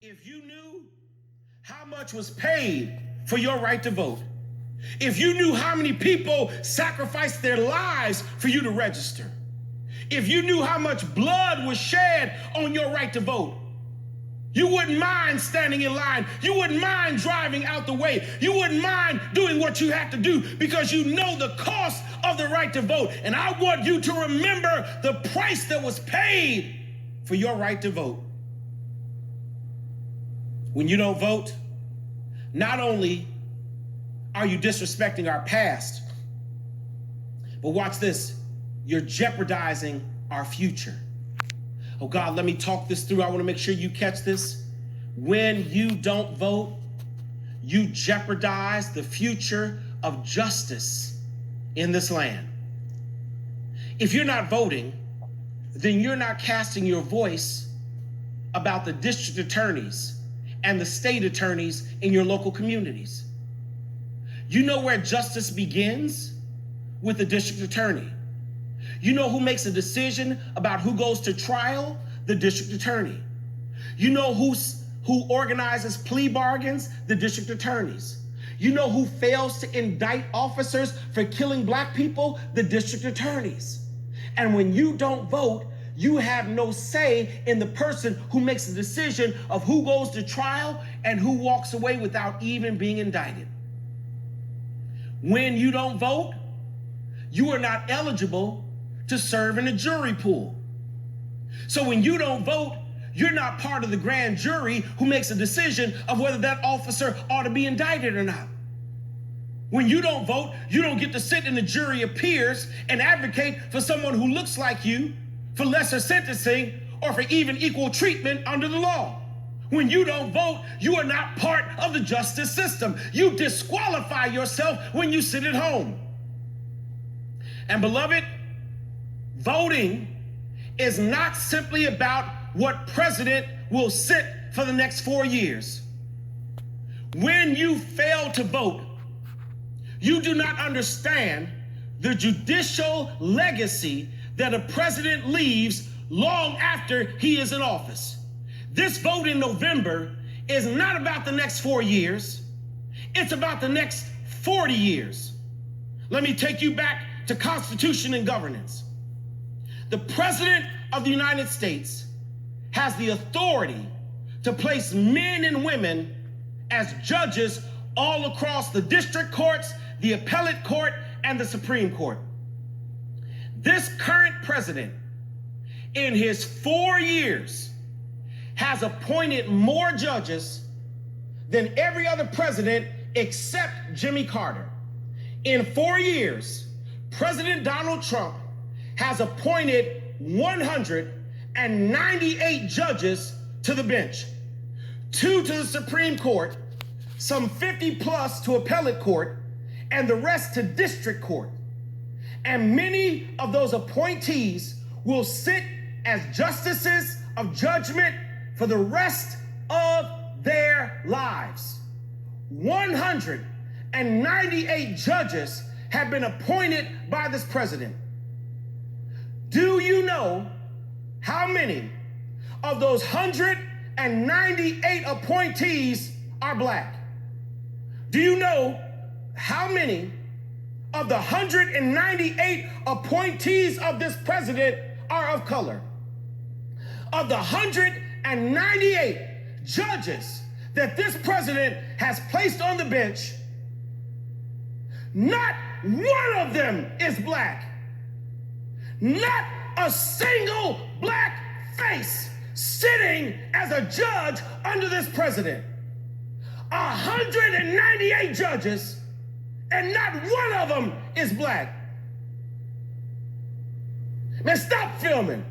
If you knew how much was paid for your right to vote, if you knew how many people sacrificed their lives for you to register, if you knew how much blood was shed on your right to vote, you wouldn't mind standing in line. You wouldn't mind driving out the way. You wouldn't mind doing what you have to do because you know the cost of the right to vote. And I want you to remember the price that was paid for your right to vote. When you don't vote, not only are you disrespecting our past, but watch this, you're jeopardizing our future. Oh God, let me talk this through. I want to make sure you catch this. When you don't vote, you jeopardize the future of justice in this land. If you're not voting, then you're not casting your voice about the district attorneys and the state attorneys in your local communities. You know where justice begins? With the district attorney. You know who makes a decision about who goes to trial? The district attorney. You know who organizes plea bargains? The district attorneys. You know who fails to indict officers for killing black people? The district attorneys. And when you don't vote, you have no say in the person who makes the decision of who goes to trial and who walks away without even being indicted. When you don't vote, you are not eligible to serve in a jury pool. So when you don't vote, you're not part of the grand jury who makes a decision of whether that officer ought to be indicted or not. When you don't vote, you don't get to sit in the jury of peers and advocate for someone who looks like you for lesser sentencing or for even equal treatment under the law. When you don't vote, you are not part of the justice system. You disqualify yourself when you sit at home. And beloved, voting is not simply about what president will sit for the next 4 years. When you fail to vote, you do not understand the judicial legacy that a president leaves long after he is in office. This vote in November is not about the next 4 years. It's about the next 40 years. Let me take you back to Constitution and governance. The President of the United States has the authority to place men and women as judges all across the district courts, the appellate court, and the Supreme Court. This current president, in his 4 years, has appointed more judges than every other president except Jimmy Carter. In 4 years, President Donald Trump has appointed 198 judges to the bench, 2 to the Supreme Court, some 50 plus to appellate court, and the rest to district court. And many of those appointees will sit as justices of judgment for the rest of their lives. 198 judges have been appointed by this president. Do you know how many of those 198 appointees are black? Do you know how many of the 198 appointees of this president are of color? Of the 198 judges that this president has placed on the bench, not one of them is black. Not a single black face sitting as a judge under this president. 198 judges, and not one of them is black. Man, stop filming.